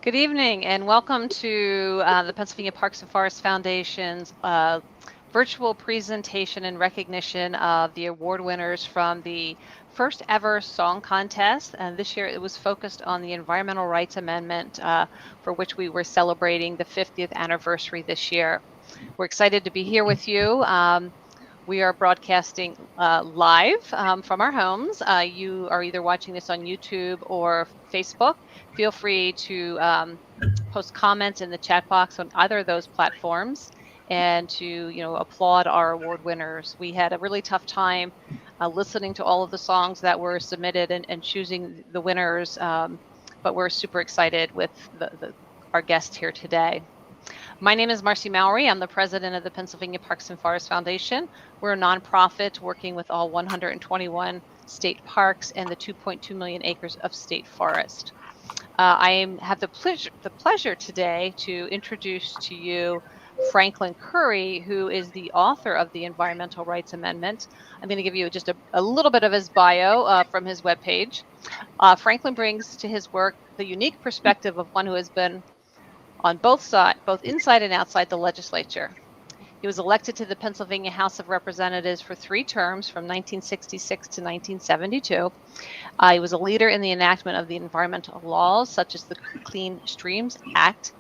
Good evening and welcome to the Pennsylvania Parks and Forest Foundation's virtual presentation in recognition of the award winners from the first ever song contest. And this year it was focused on the Environmental Rights Amendment, for which we were celebrating the 50th anniversary this year. We're excited to be here with you. We are broadcasting live from our homes. You are either watching this on YouTube or Facebook. Feel free to post comments in the chat box on either of those platforms and to applaud our award winners. We had a really tough time listening to all of the songs that were submitted and choosing the winners, but we're super excited with our guest here today. My name is Marcy Mowry. I'm the president of the Pennsylvania Parks and Forest Foundation. We're a nonprofit working with all 121 state parks and the 2.2 million acres of state forest. I have the pleasure today to introduce to you Franklin Curry, who is the author of the Environmental Rights Amendment. I'm going to give you just a little bit of his bio from his webpage. Franklin brings to his work the unique perspective of one who has been on both sides, both inside and outside the legislature. He was elected to the Pennsylvania House of Representatives for 3 terms from 1966 to 1972. He was a leader in the enactment of the environmental laws, such as the Clean Streams Act,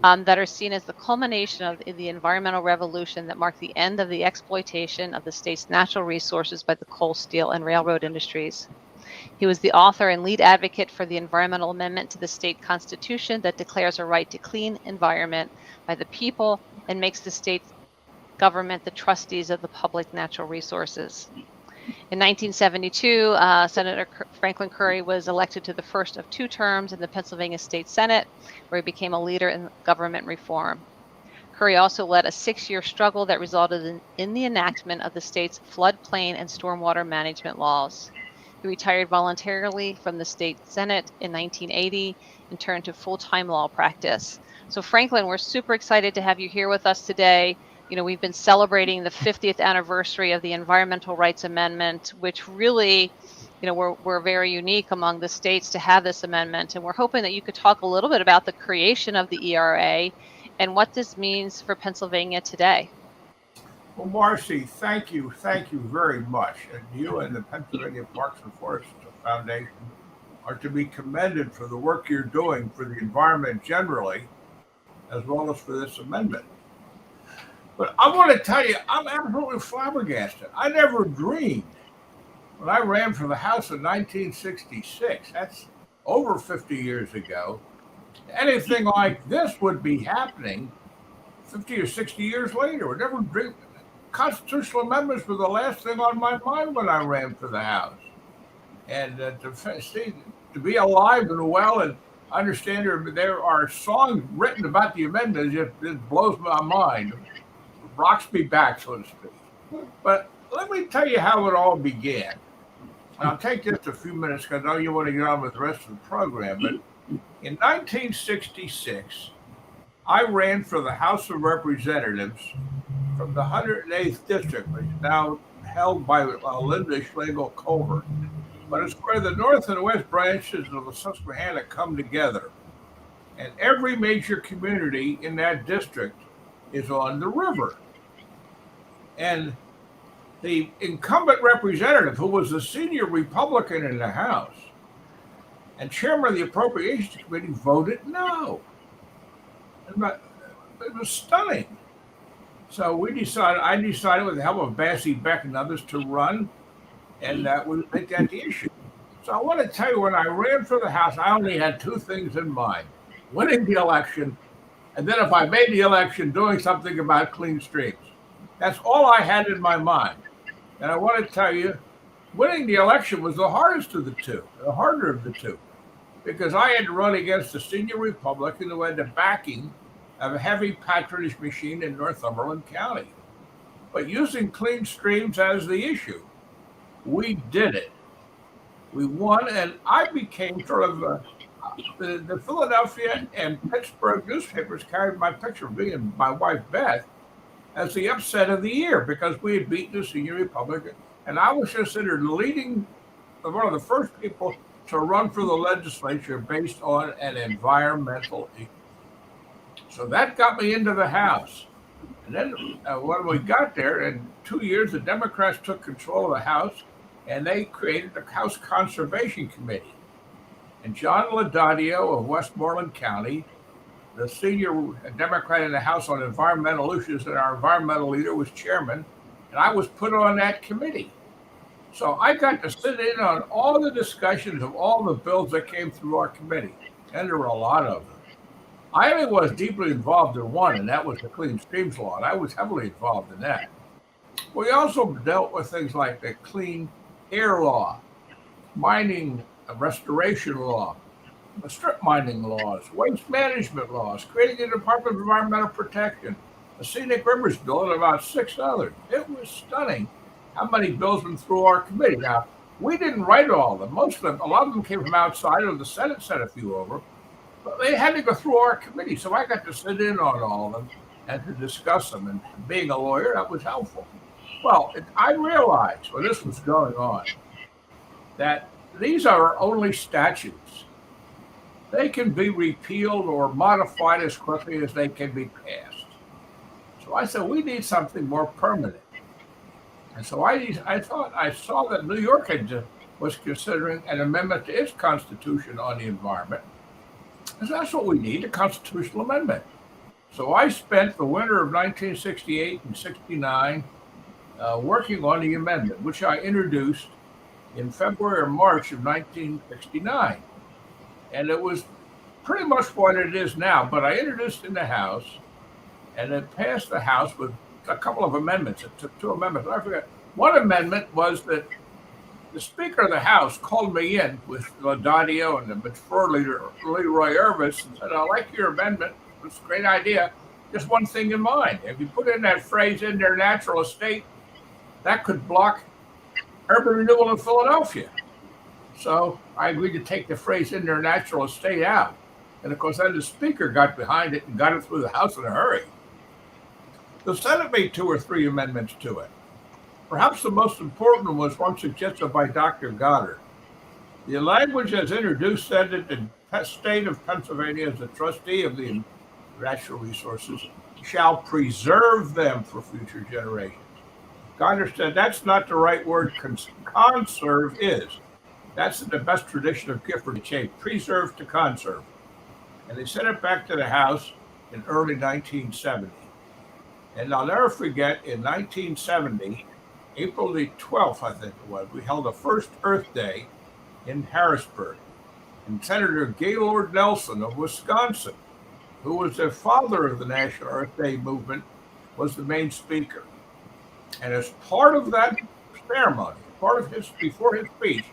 that are seen as the culmination of the environmental revolution that marked the end of the exploitation of the state's natural resources by the coal, steel, and railroad industries. He was the author and lead advocate for the environmental amendment to the state constitution that declares a right to clean environment by the people and makes the state government the trustees of the public natural resources. In 1972, Senator Franklin Curry was elected to the first of 2 terms in the Pennsylvania State Senate, where he became a leader in government reform. Curry also led a 6-year struggle that resulted in the enactment of the state's floodplain and stormwater management laws. He retired voluntarily from the state Senate in 1980 and turned to full-time law practice. So Franklin, we're super excited to have you here with us today. We've been celebrating the 50th anniversary of the Environmental Rights Amendment, which really, we're very unique among the states to have this amendment. And we're hoping that you could talk a little bit about the creation of the ERA and what this means for Pennsylvania today. Well, Marcy, thank you very much. And you and the Pennsylvania Parks and Forest Foundation are to be commended for the work you're doing for the environment generally, as well as for this amendment. But I want to tell you, I'm absolutely flabbergasted. I never dreamed when I ran for the House in 1966, that's over 50 years ago, anything like this would be happening 50 or 60 years later. I never dreamed. Constitutional amendments were the last thing on my mind when I ran for the House. And to be alive and well and understand there are songs written about the amendment, it blows my mind. Rocks me back, so to speak. But let me tell you how it all began. I'll take just a few minutes because I know you want to get on with the rest of the program. But in 1966, I ran for the House of Representatives from the 108th District, which is now held by Linda Schlegel-Culver. But it's where the north and west branches of the Susquehanna come together. And every major community in that district is on the river. And the incumbent representative, who was the senior Republican in the House and chairman of the Appropriations Committee, voted no. It was stunning. So I decided with the help of Bassie Beck and others to run, and that would make that the issue. So I want to tell you, when I ran for the House, I only had 2 things in mind: winning the election, and then if I made the election, doing something about clean streams. That's all I had in my mind. And I want to tell you, winning the election was the hardest of the 2, the harder of the 2, because I had to run against a senior Republican who had the backing of a heavy patronage machine in Northumberland County. But using clean streams as the issue, we did it. We won, and I became sort of the Philadelphia and Pittsburgh newspapers carried my picture of me and my wife Beth as the upset of the year because we had beaten the senior Republican, and I was considered one of the first people to run for the legislature based on an environmental issue. So that got me into the House. And then when we got there, in 2 years, the Democrats took control of the House, and they created the House Conservation Committee. And John Laudadio of Westmoreland County, the senior Democrat in the House on environmental issues, and our environmental leader was chairman, and I was put on that committee. So I got to sit in on all the discussions of all the bills that came through our committee, and there were a lot of them. I only was deeply involved in one, and that was the Clean Streams Law, and I was heavily involved in that. We also dealt with things like the Clean Air Law, mining restoration law, strip mining laws, waste management laws, creating a Department of Environmental Protection, a Scenic Rivers Bill, and about 6 others. It was stunning how many bills went through our committee. Now, we didn't write all of them. Most of them, a lot of them came from outside, or the Senate sent a few over. But they had to go through our committee, so I got to sit in on all of them and to discuss them. And being a lawyer, that was helpful. Well, I realized when this was going on that these are only statutes. They can be repealed or modified as quickly as they can be passed. So I said, we need something more permanent. And so I saw that New York was considering an amendment to its constitution on the environment. Because that's what we need, a constitutional amendment. So I spent the winter of 1968 and 69 working on the amendment, which I introduced in February or March of 1969. And it was pretty much what it is now, but I introduced it in the House, and it passed the House with a couple of amendments. It took 2 amendments. I forgot. One amendment was that the Speaker of the House called me in with Laudadio and the Majority Leader Leroy Irvis and said, I like your amendment. It's a great idea. Just one thing in mind. If you put in that phrase in their natural estate, that could block urban renewal in Philadelphia. So I agreed to take the phrase in their natural estate out. And of course, then the Speaker got behind it and got it through the House in a hurry. The Senate made 2 or 3 amendments to it. Perhaps the most important was one suggested by Dr. Goddard. The language as introduced said that the state of Pennsylvania, as a trustee of the natural resources, shall preserve them for future generations. Goddard said that's not the right word. Conserve is. That's in the best tradition of Gifford change. Preserve to conserve. And they sent it back to the House in early 1970. And I'll never forget, in 1970, April the 12th, I think it was, we held the first Earth Day in Harrisburg. And Senator Gaylord Nelson of Wisconsin, who was the father of the National Earth Day movement, was the main speaker. And as part of that ceremony, before his speech,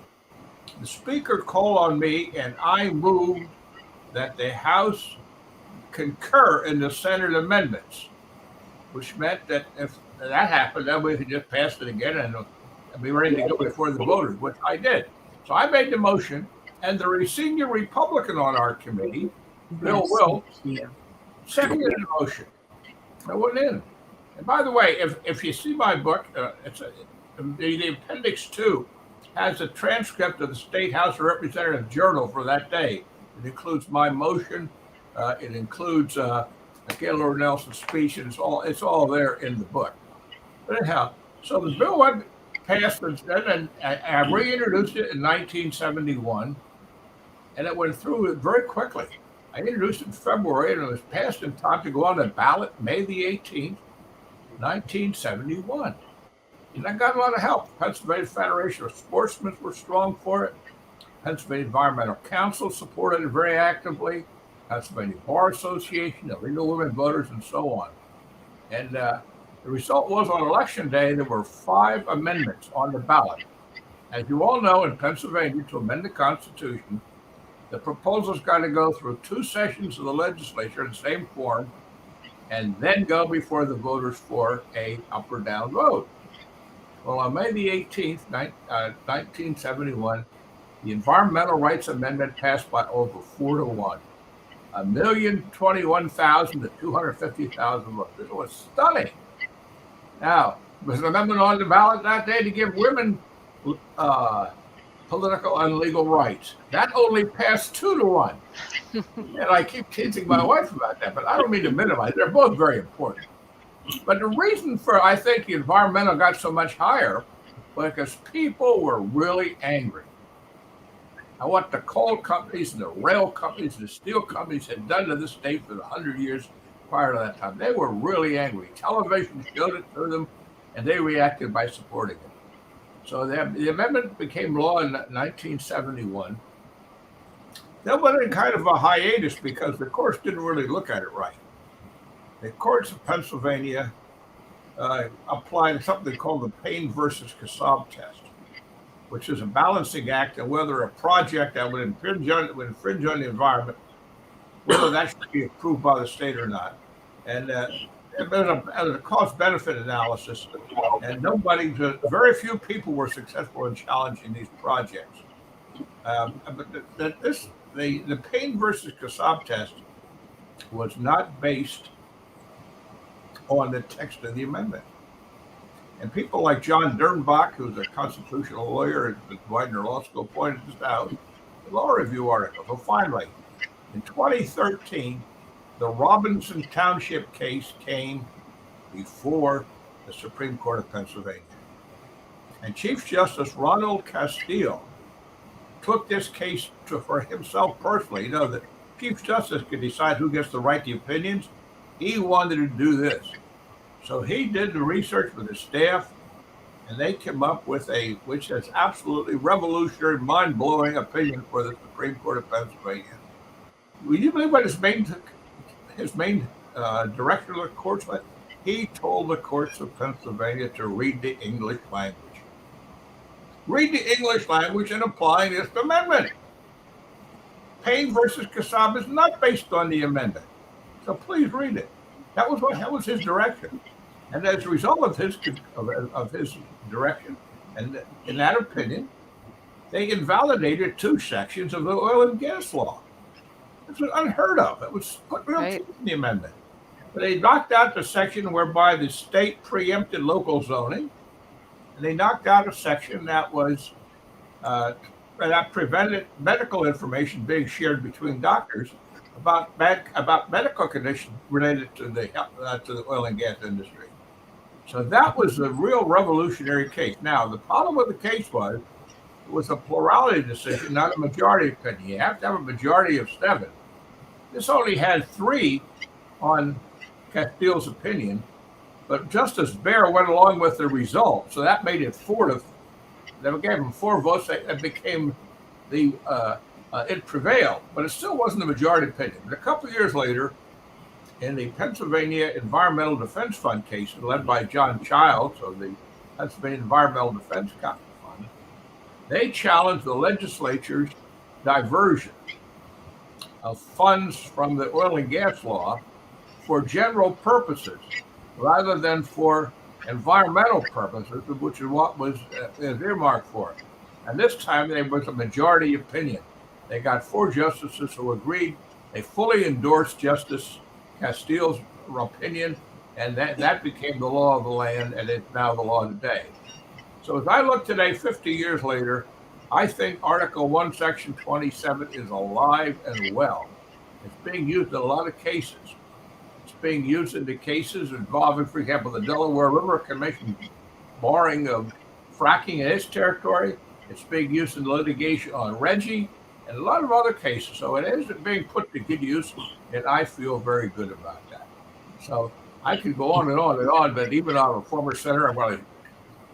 the speaker called on me and I moved that the House concur in the Senate amendments, which meant that if that happened, then we could just pass it again and be ready to go before the voters, which I did. So I made the motion, and the senior Republican on our committee, Bill Wilkes, seconded the motion. I went in. And by the way, if you see my book, the Appendix 2 has a transcript of the State House of Representatives Journal for that day. It includes my motion. It includes Gaylord Nelson's speech, and it's all there in the book. But anyhow, so the bill went passed, and I reintroduced it in 1971, and it went through very quickly. I introduced it in February, and it was passed in time to go on the ballot May the 18th, 1971. And I got a lot of help. The Pennsylvania Federation of Sportsmen were strong for it. Pennsylvania Environmental Council supported it very actively. Pennsylvania Bar Association, the Legal Women Voters, and so on. And the result was on Election Day, there were 5 amendments on the ballot. As you all know, in Pennsylvania, to amend the Constitution, the proposal's got to go through 2 sessions of the legislature in the same form, and then go before the voters for a up or down vote. Well, on May the 18th, 1971, the Environmental Rights Amendment passed by over 4-1. 1,021,000 to 250,000 votes. It was stunning. Now, was an amendment on the ballot that day to give women political and legal rights. That only passed 2-1. And I keep teasing my wife about that, but I don't mean to minimize. They're both very important. But the reason for, I think, the environmental got so much higher was because people were really angry at what the coal companies and the rail companies and the steel companies had done to the state for the 100 years prior to that time. They were really angry. Television showed it to them, and they reacted by supporting it. So the amendment became law in 1971. Then went in kind of a hiatus because the courts didn't really look at it right. The courts of Pennsylvania applied something called the Payne versus Kassab test, which is a balancing act on whether a project that would infringe on the environment, whether that should be approved by the state or not. And it was a cost-benefit analysis, and very few people were successful in challenging these projects. But the Payne versus Kassab test was not based on the text of the amendment. And people like John Dernbach, who's a constitutional lawyer at the Widener Law School, pointed this out in the law review article. So finally, in 2013, the Robinson Township case came before the Supreme Court of Pennsylvania. And Chief Justice Ronald Castile took this case for himself personally. You know, the Chief Justice could decide who gets to write the opinions. He wanted to do this. So he did the research with his staff, and they came up with which is absolutely revolutionary, mind-blowing opinion for the Supreme Court of Pennsylvania. Will you believe what his main director of the courts was? He told the courts of Pennsylvania to read the English language. Read the English language and apply this amendment. Payne versus Kassab is not based on the amendment, so please read it. That was his direction, and as a result of his direction, and in that opinion, they invalidated 2 sections of the oil and gas law. This was unheard of. It was put real teeth in the amendment. But they knocked out the section whereby the state preempted local zoning, and they knocked out a section that was that prevented medical information being shared between doctors about medical conditions related to the oil and gas industry. So that was a real revolutionary case. Now, the problem with the case was it was a plurality decision, not a majority opinion. You have to have a majority of 7. This only had 3 on Castile's opinion, but Justice Baer went along with the result, so that made it 4-. They gave him 4 votes. It became it prevailed, but it still wasn't a majority opinion. But a couple of years later, in the Pennsylvania Environmental Defense Fund case led by John Childs of the Pennsylvania Environmental Defense Fund, they challenged the legislature's diversion of funds from the oil and gas law for general purposes rather than for environmental purposes, which is what was earmarked for. And this time there was a majority opinion. They got 4 justices who agreed. They fully endorsed Justice Castile's opinion, and that became the law of the land, and it's now the law today. So as I look today, 50 years later, I think Article 1, Section 27 is alive and well. It's being used in a lot of cases. It's being used in the cases involving, for example, the Delaware River Commission barring of fracking in its territory. It's being used in litigation on Reggie and a lot of other cases. So it is being put to good use, and I feel very good about that. So I could go on and on and on, but even I'm a former senator, I'm going to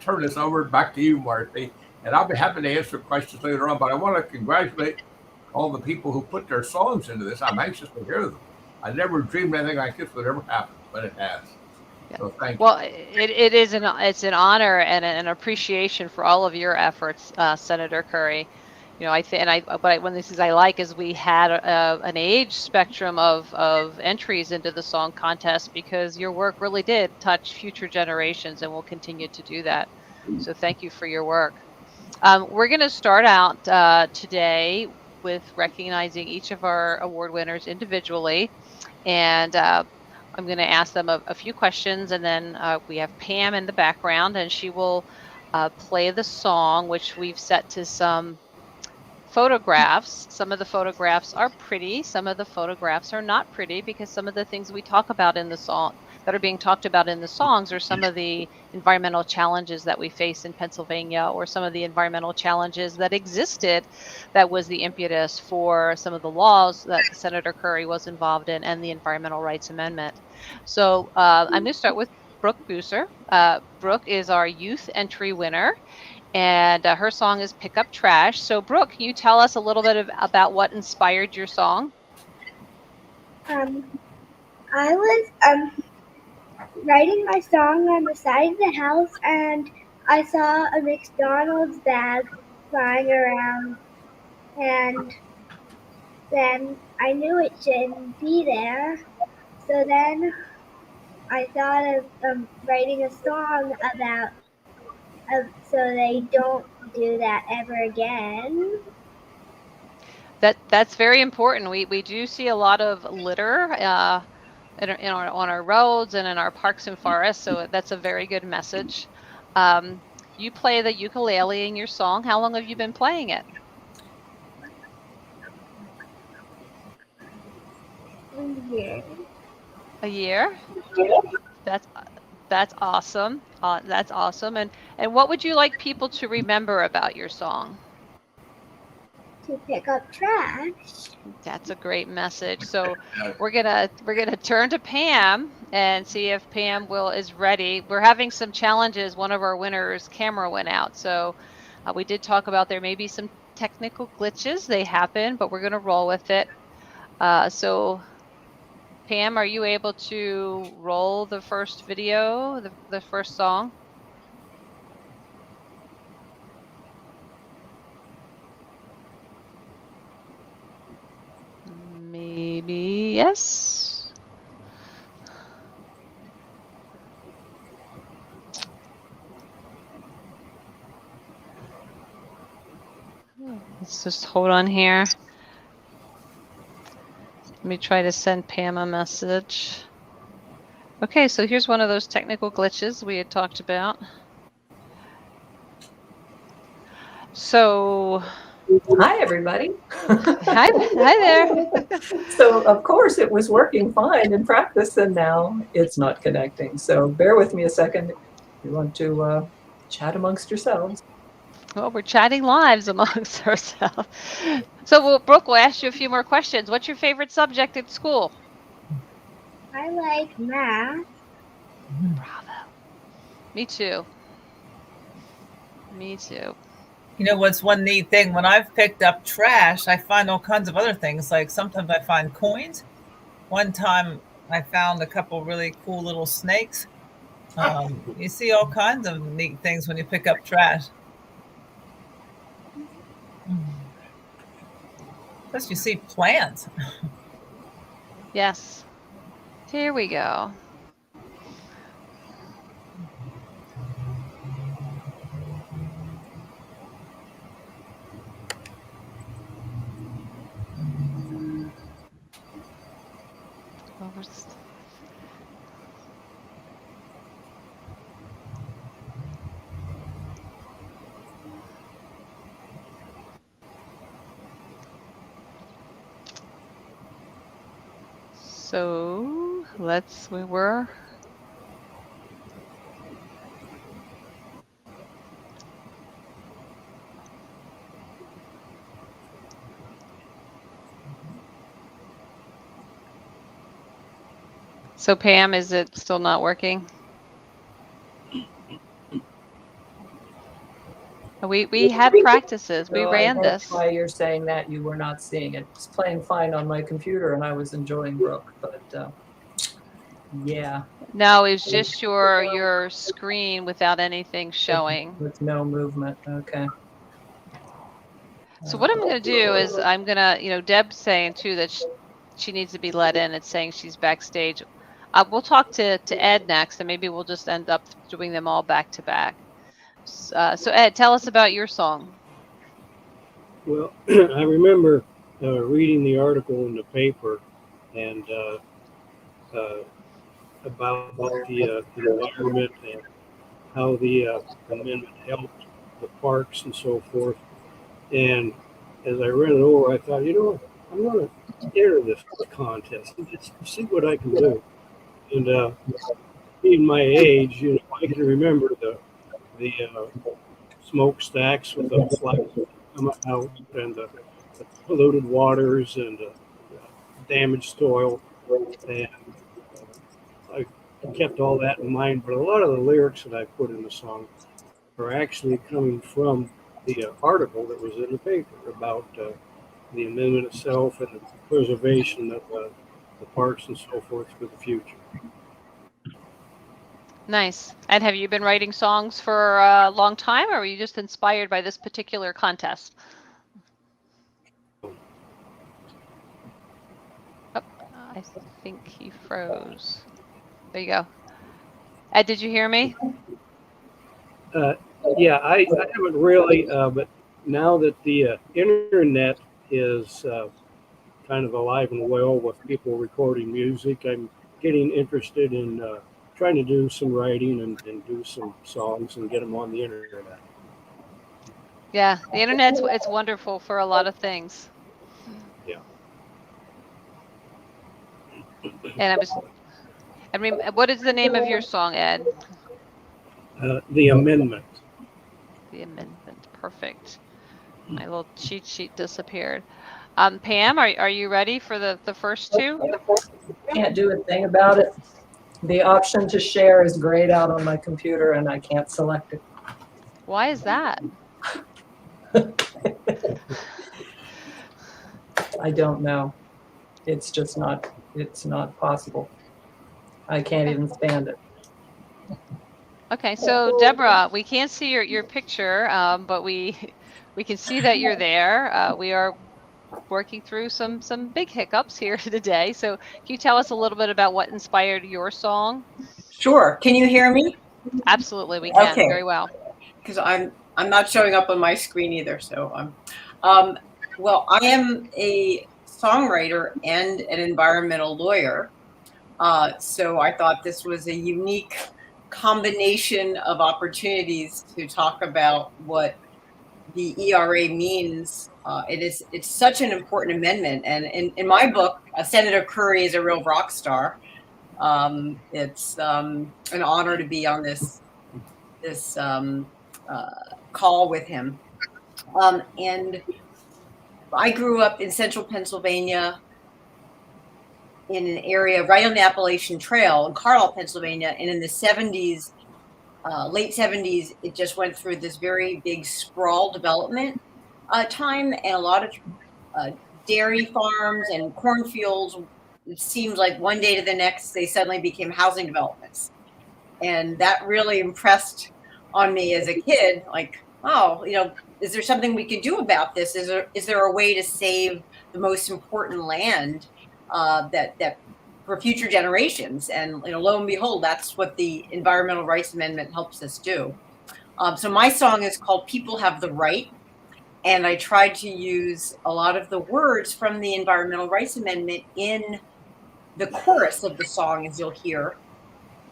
turn this over back to you, Marcy, and I'll be happy to answer questions later on. But I want to congratulate all the people who put their songs into this. I'm anxious to hear them. I never dreamed anything like this would ever happen, but it has. Yeah. So thank you. Well, it's an honor and an appreciation for all of your efforts, Senator Curry. You know, one of the things I like is we had an age spectrum of entries into the song contest because your work really did touch future generations and will continue to do that. So thank you for your work. We're going to start out today with recognizing each of our award winners individually, and I'm going to ask them a few questions, and then we have Pam in the background, and she will play the song, which we've set to some photographs. Some of the photographs are pretty. Some of the photographs are not pretty, because some of the things we talk about in the song that are being talked about in the songs are some of the environmental challenges that we face in Pennsylvania, or some of the environmental challenges that existed that was the impetus for some of the laws that Senator Curry was involved in, and the Environmental Rights Amendment. So I'm going to start with Brooke Brucer. Brooke is our youth entry winner, and her song is Pick Up Trash. So Brooke, can you tell us a little bit about what inspired your song? I was writing my song on the side of the house, and I saw a McDonald's bag flying around, and then I knew it shouldn't be there. So then I thought of writing a song about so they don't do that ever again. That's very important. We do see a lot of litter on our roads and in our parks and forests, so that's a very good message. You play the ukulele in your song. How long have you been playing it? A year? That's that's awesome. That's awesome. And what would you like people to remember about your song? To pick up trash. That's a great message. So we're gonna turn to Pam and see if Pam is ready. We're having some challenges. One of our winners' camera went out, so we did talk about there may be some technical glitches. They happen, but we're gonna roll with it. So Pam, are you able to roll the first video, the first song? Maybe yes. Let's just hold on here. Let me try to send Pam a message. Okay, so here's one of those technical glitches we had talked about. So, hi everybody. Hi there. So of course it was working fine in practice, and now it's not connecting. So bear with me a second. You want to chat amongst yourselves. Well, we're chatting lives amongst ourselves. So, Brooke, we'll ask you a few more questions. What's your favorite subject at school? I like math. Bravo. Me too. Me too. You know what's one neat thing? When I've picked up trash, I find all kinds of other things. Like sometimes I find coins. One time I found a couple really cool little snakes. You see all kinds of neat things when you pick up trash. Plus, you see plants. Yes. Here we go. So we were. So Pam, is it still not working? We had practices. We ran this. Why you're saying that you were not seeing it. It's playing fine on my computer, and I was enjoying Brooke, but yeah. No, it's just your screen without anything showing. With no movement. Okay. So what I'm going to do is I'm going to, Deb's saying too that she needs to be let in. It's saying she's backstage. We'll talk to Ed next, and maybe we'll just end up doing them all back to back. So Ed, tell us about your song. Well, I remember reading the article in the paper and about the environment and how the amendment helped the parks and so forth. And as I read it over, I thought, I'm going to enter this contest and just see what I can do. And being my age, I can remember the smokestacks with the flames coming out and the polluted waters and damaged soil. And I kept all that in mind. But a lot of the lyrics that I put in the song are actually coming from the article that was in the paper about the amendment itself and the preservation of the parks and so forth for the future. Nice. And have you been writing songs for a long time, or were you just inspired by this particular contest? Oh, I think he froze. There you go. Ed, did you hear me? Yeah, I haven't really, but now that the internet is kind of alive and well with people recording music, I'm getting interested in trying to do some writing and do some songs and get them on the internet. Yeah, the internet's it's wonderful for a lot of things. Yeah. And what is the name of your song, Ed? The Amendment. The Amendment. Perfect. My little cheat sheet disappeared. Pam, are you ready for the first two? Can't do a thing about it. The option to share is grayed out on my computer and I can't select it. Why is that? I don't know. It's just not, it's not possible. I can't even stand it. Okay, so Deborah, we can't see your picture, but we can see that you're there. We are working through some big hiccups here today. So can you tell us a little bit about what inspired your song? Sure. Can you hear me? Absolutely, we can. Okay. Very well. Because I'm not showing up on my screen either. So well, I am a songwriter and an environmental lawyer. So I thought this was a unique combination of opportunities to talk about what the ERA means. It's such an important amendment, and in my book, Senator Curry is a real rock star. It's an honor to be on this call with him. And I grew up in central Pennsylvania in an area right on the Appalachian Trail in Carlisle, Pennsylvania, and in the 70s. Late 70s, it just went through this very big sprawl development time, and a lot of dairy farms and cornfields. It seemed like one day to the next, they suddenly became housing developments. And that really impressed on me as a kid, like, oh, is there something we could do about this? Is there a way to save the most important land that for future generations? And lo and behold, that's what the Environmental Rights Amendment helps us do. So my song is called "People Have the Right," and I tried to use a lot of the words from the Environmental Rights Amendment in the chorus of the song, as you'll hear.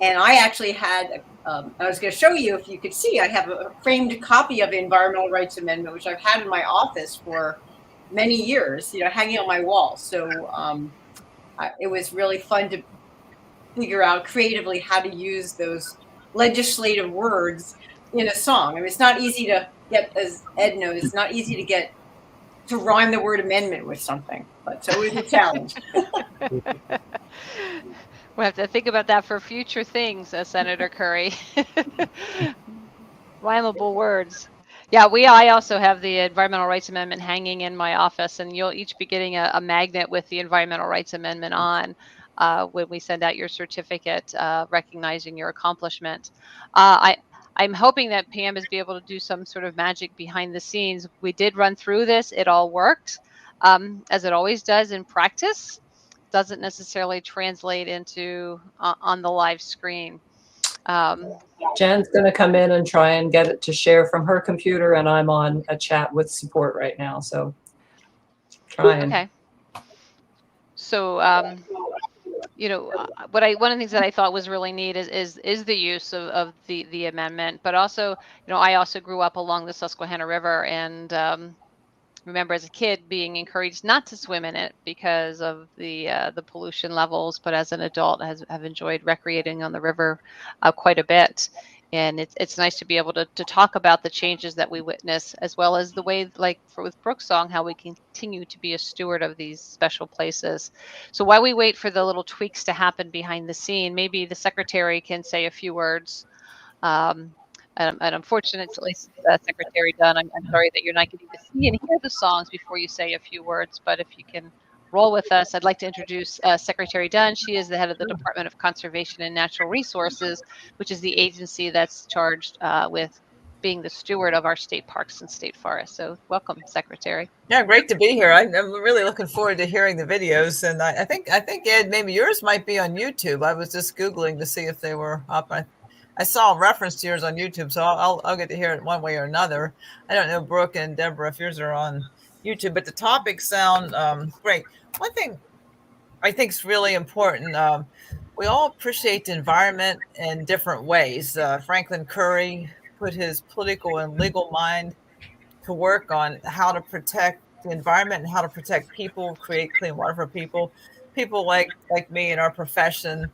And I actually had, I was going to show you if you could see, I have a framed copy of the Environmental Rights Amendment, which I've had in my office for many years, hanging on my wall. So it was really fun to figure out creatively how to use those legislative words in a song. I mean, it's not easy to get, as Ed knows, it's not easy to get to rhyme the word amendment with something, but so it was a challenge. We'll have to think about that for future things, Senator Curry. Rhymable words. Yeah, I also have the Environmental Rights Amendment hanging in my office, and you'll each be getting a magnet with the Environmental Rights Amendment on when we send out your certificate recognizing your accomplishment. I'm hoping that Pam is be able to do some sort of magic behind the scenes. We did run through this. It all worked, as it always does in practice. Doesn't necessarily translate into on the live screen. Jen's going to come in and try and get it to share from her computer, and I'm on a chat with support right now, so trying. Okay. So, one of the things that I thought was really neat is the use of the amendment, but also, I also grew up along the Susquehanna River, and remember as a kid being encouraged not to swim in it because of the pollution levels, but as an adult have enjoyed recreating on the river quite a bit. And it's nice to be able to talk about the changes that we witness, as well as the way, like with Brooke's song, how we continue to be a steward of these special places. So while we wait for the little tweaks to happen behind the scene, maybe the secretary can say a few words. And unfortunately, Secretary Dunn, I'm sorry that you're not getting to see and hear the songs before you say a few words, but if you can roll with us, I'd like to introduce Secretary Dunn. She is the head of the Department of Conservation and Natural Resources, which is the agency that's charged with being the steward of our state parks and state forests. So welcome, Secretary. Yeah, great to be here. I'm really looking forward to hearing the videos, and I think Ed, maybe yours might be on YouTube. I was just Googling to see if they were up. I saw a reference to yours on YouTube, so I'll get to hear it one way or another. I don't know, Brooke and Deborah, if yours are on YouTube, but the topics sound great. One thing I think is really important. We all appreciate the environment in different ways. Franklin Curry put his political and legal mind to work on how to protect the environment and how to protect people, create clean water for people. People like me in our profession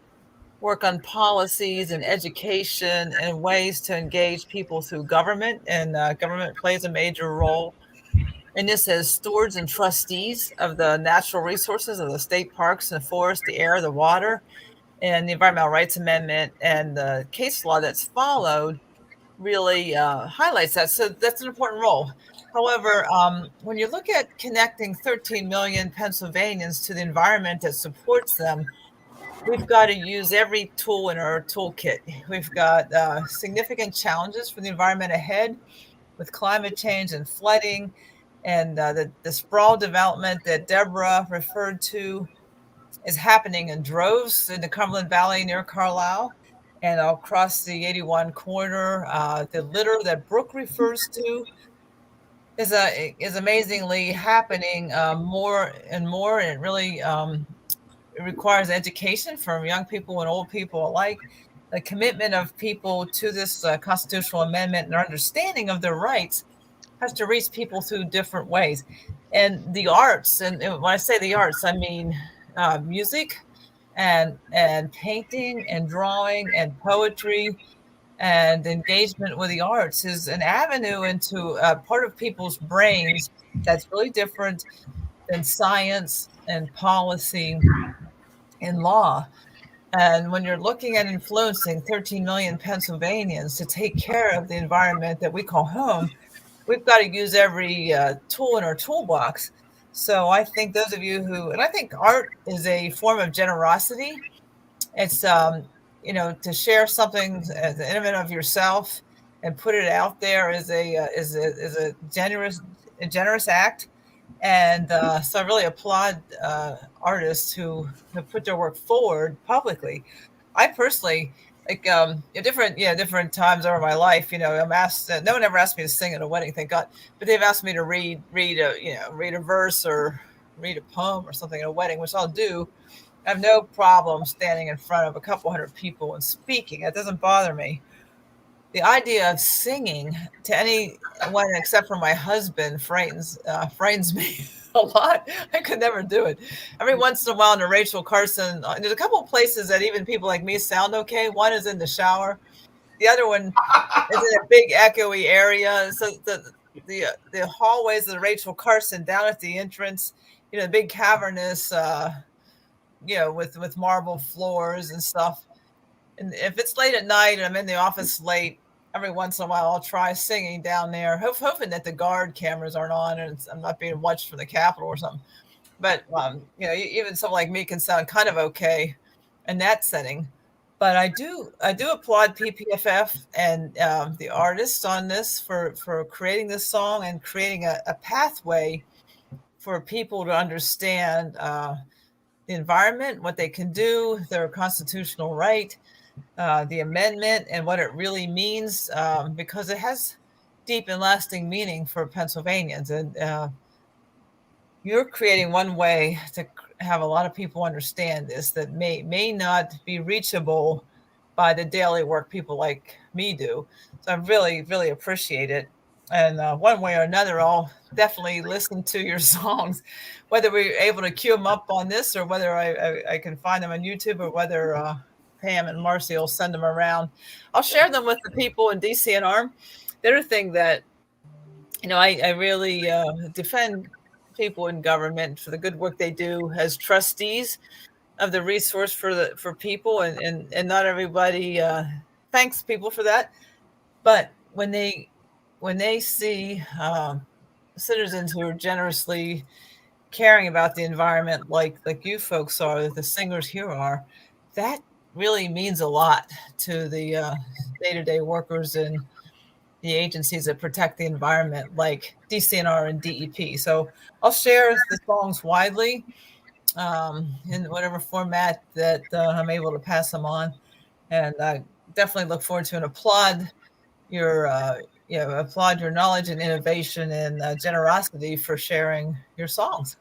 work on policies and education and ways to engage people through government, and government plays a major role in this as stewards and trustees of the natural resources of the state parks and the forest, the air, the water, and the Environmental Rights Amendment and the case law that's followed really highlights that. So that's an important role. However, when you look at connecting 13 million Pennsylvanians to the environment that supports them, we've got to use every tool in our toolkit. We've got significant challenges for the environment ahead with climate change and flooding, and the sprawl development that Deborah referred to is happening in droves in the Cumberland Valley near Carlisle and across the 81 corridor. The litter that Brooke refers to is amazingly happening more and more, and it really it requires education from young people and old people alike. The commitment of people to this constitutional amendment and their understanding of their rights has to reach people through different ways. And the arts, and when I say the arts, I mean music and painting and drawing and poetry and engagement with the arts is an avenue into a part of people's brains that's really different than science and policy and law. And when you're looking at influencing 13 million Pennsylvanians to take care of the environment that we call home, we've got to use every tool in our toolbox. So I think those of you and I think art is a form of generosity. It's, to share something as intimate of yourself and put it out there is a generous act. And so I really applaud artists who have put their work forward publicly. I personally, like different times over my life, I'm asked. No one ever asked me to sing at a wedding, thank God. But they've asked me to read a verse or read a poem or something at a wedding, which I'll do. I have no problem standing in front of a couple hundred people and speaking. It doesn't bother me. The idea of singing to anyone except for my husband frightens me a lot. I could never do it. Every once in a while in a Rachel Carson, there's a couple of places that even people like me sound okay. One is in the shower. The other one is in a big echoey area. So the hallways of the Rachel Carson down at the entrance, the big cavernous, with marble floors and stuff. And if it's late at night and I'm in the office late, every once in a while I'll try singing down there, hoping that the guard cameras aren't on and I'm not being watched from the Capitol or something. But even someone like me can sound kind of okay in that setting. But I do applaud PPFF and the artists on this for creating this song and creating a pathway for people to understand the environment, what they can do, their constitutional right, the amendment, and what it really means, because it has deep and lasting meaning for Pennsylvanians. And you're creating one way to have a lot of people understand this that may not be reachable by the daily work people like me do. So I really, really appreciate it. And one way or another, I'll definitely listen to your songs, whether we're able to queue them up on this or whether I can find them on YouTube or whether Pam and Marcy will send them around. I'll share them with the people in DCNR. The other thing that, I really defend people in government for the good work they do as trustees of the resource for people, and not everybody thanks people for that. But when they see citizens who are generously caring about the environment, like you folks are, that the singers here are, that really means a lot to the day-to-day workers and the agencies that protect the environment, like DCNR and DEP. So I'll share the songs widely in whatever format that I'm able to pass them on, and I definitely look forward to and applaud your knowledge and innovation and generosity for sharing your songs.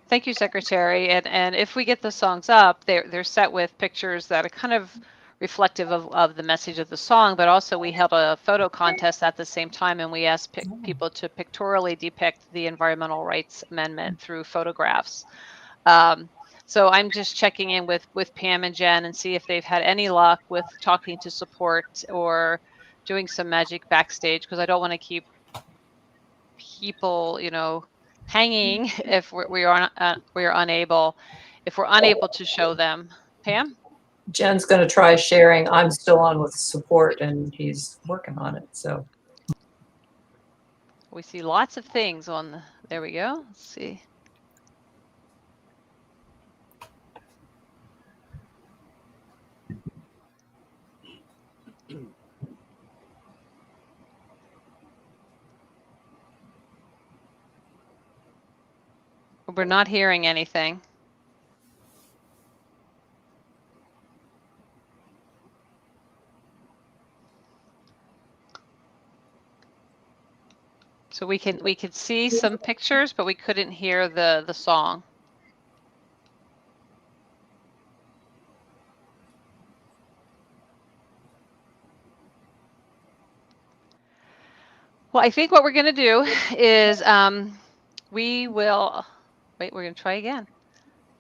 Thank you, Secretary. And if we get the songs up, they're set with pictures that are kind of reflective of the message of the song, but also we held a photo contest at the same time, and we asked people to pictorially depict the Environmental Rights Amendment through photographs. So I'm just checking in with Pam and Jen and see if they've had any luck with talking to support or doing some magic backstage, because I don't want to keep people, hanging if we're unable to show them. Pam? Jen's going to try sharing. I'm still on with support, and he's working on it. So we see lots of things on there we go. Let's see. We're not hearing anything. So we could see some pictures, but we couldn't hear the song. Well, I think what we're going to do is we will wait. We're going to try again.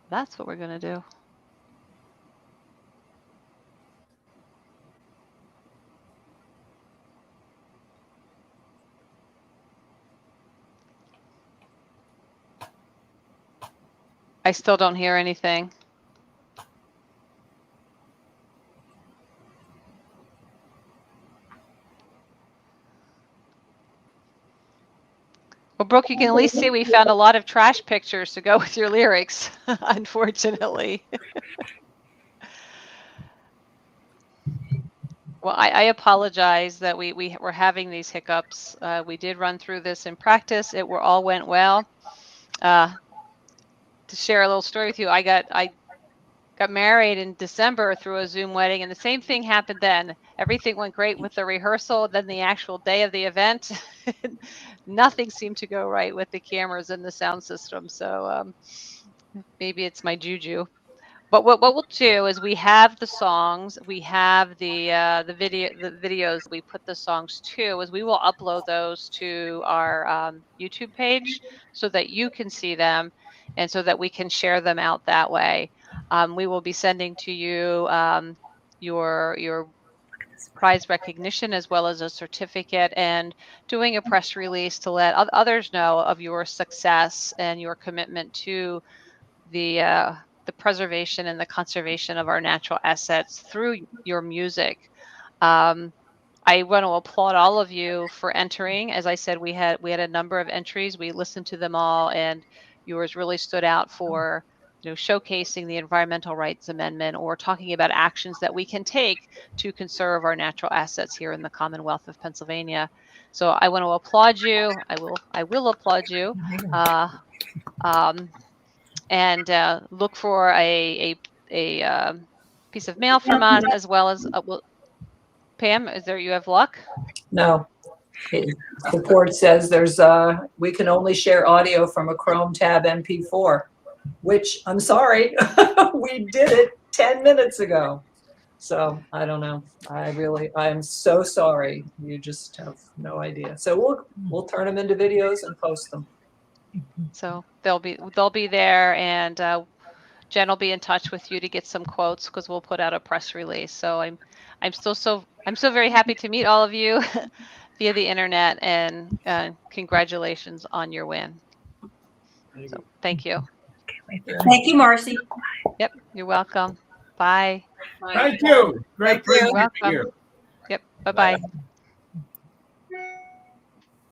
That's what we're going to do. I still don't hear anything. Well, Brooke, you can at least see we found a lot of trash pictures to go with your lyrics, unfortunately. Well, I apologize that we were having these hiccups. We did run through this in practice. It all went well. To share a little story with you, I got married in December through a Zoom wedding, and the same thing happened then. Everything went great with the rehearsal. Then the actual day of the event, nothing seemed to go right with the cameras and the sound system. So maybe it's my juju. But what we'll do is we have the songs, we have the videos we put the songs to, is we will upload those to our YouTube page so that you can see them and so that we can share them out that way. We will be sending to you your prize recognition as well as a certificate, and doing a press release to let others know of your success and your commitment to the preservation and the conservation of our natural assets through your music. I want to applaud all of you for entering. As I said, we had a number of entries. We listened to them all, and yours really stood out for showcasing the Environmental Rights Amendment or talking about actions that we can take to conserve our natural assets here in the Commonwealth of Pennsylvania. So I want to applaud you. I will applaud you. And look for a piece of mail from us, as well as Pam, you have luck? no. The report says we can only share audio from a Chrome tab MP4, which I'm sorry, we did it 10 minutes ago. So I don't know. I'm so sorry. You just have no idea. So we'll turn them into videos and post them. So they'll be there, and Jen will be in touch with you to get some quotes because we'll put out a press release. So I'm so very happy to meet all of you via the internet, and congratulations on your win. So thank you. Thank you, Marcy. Yep, you're welcome. Bye. Bye. Thank you. Great Thank you. privilege to be Welcome. here. Yep. Bye-bye.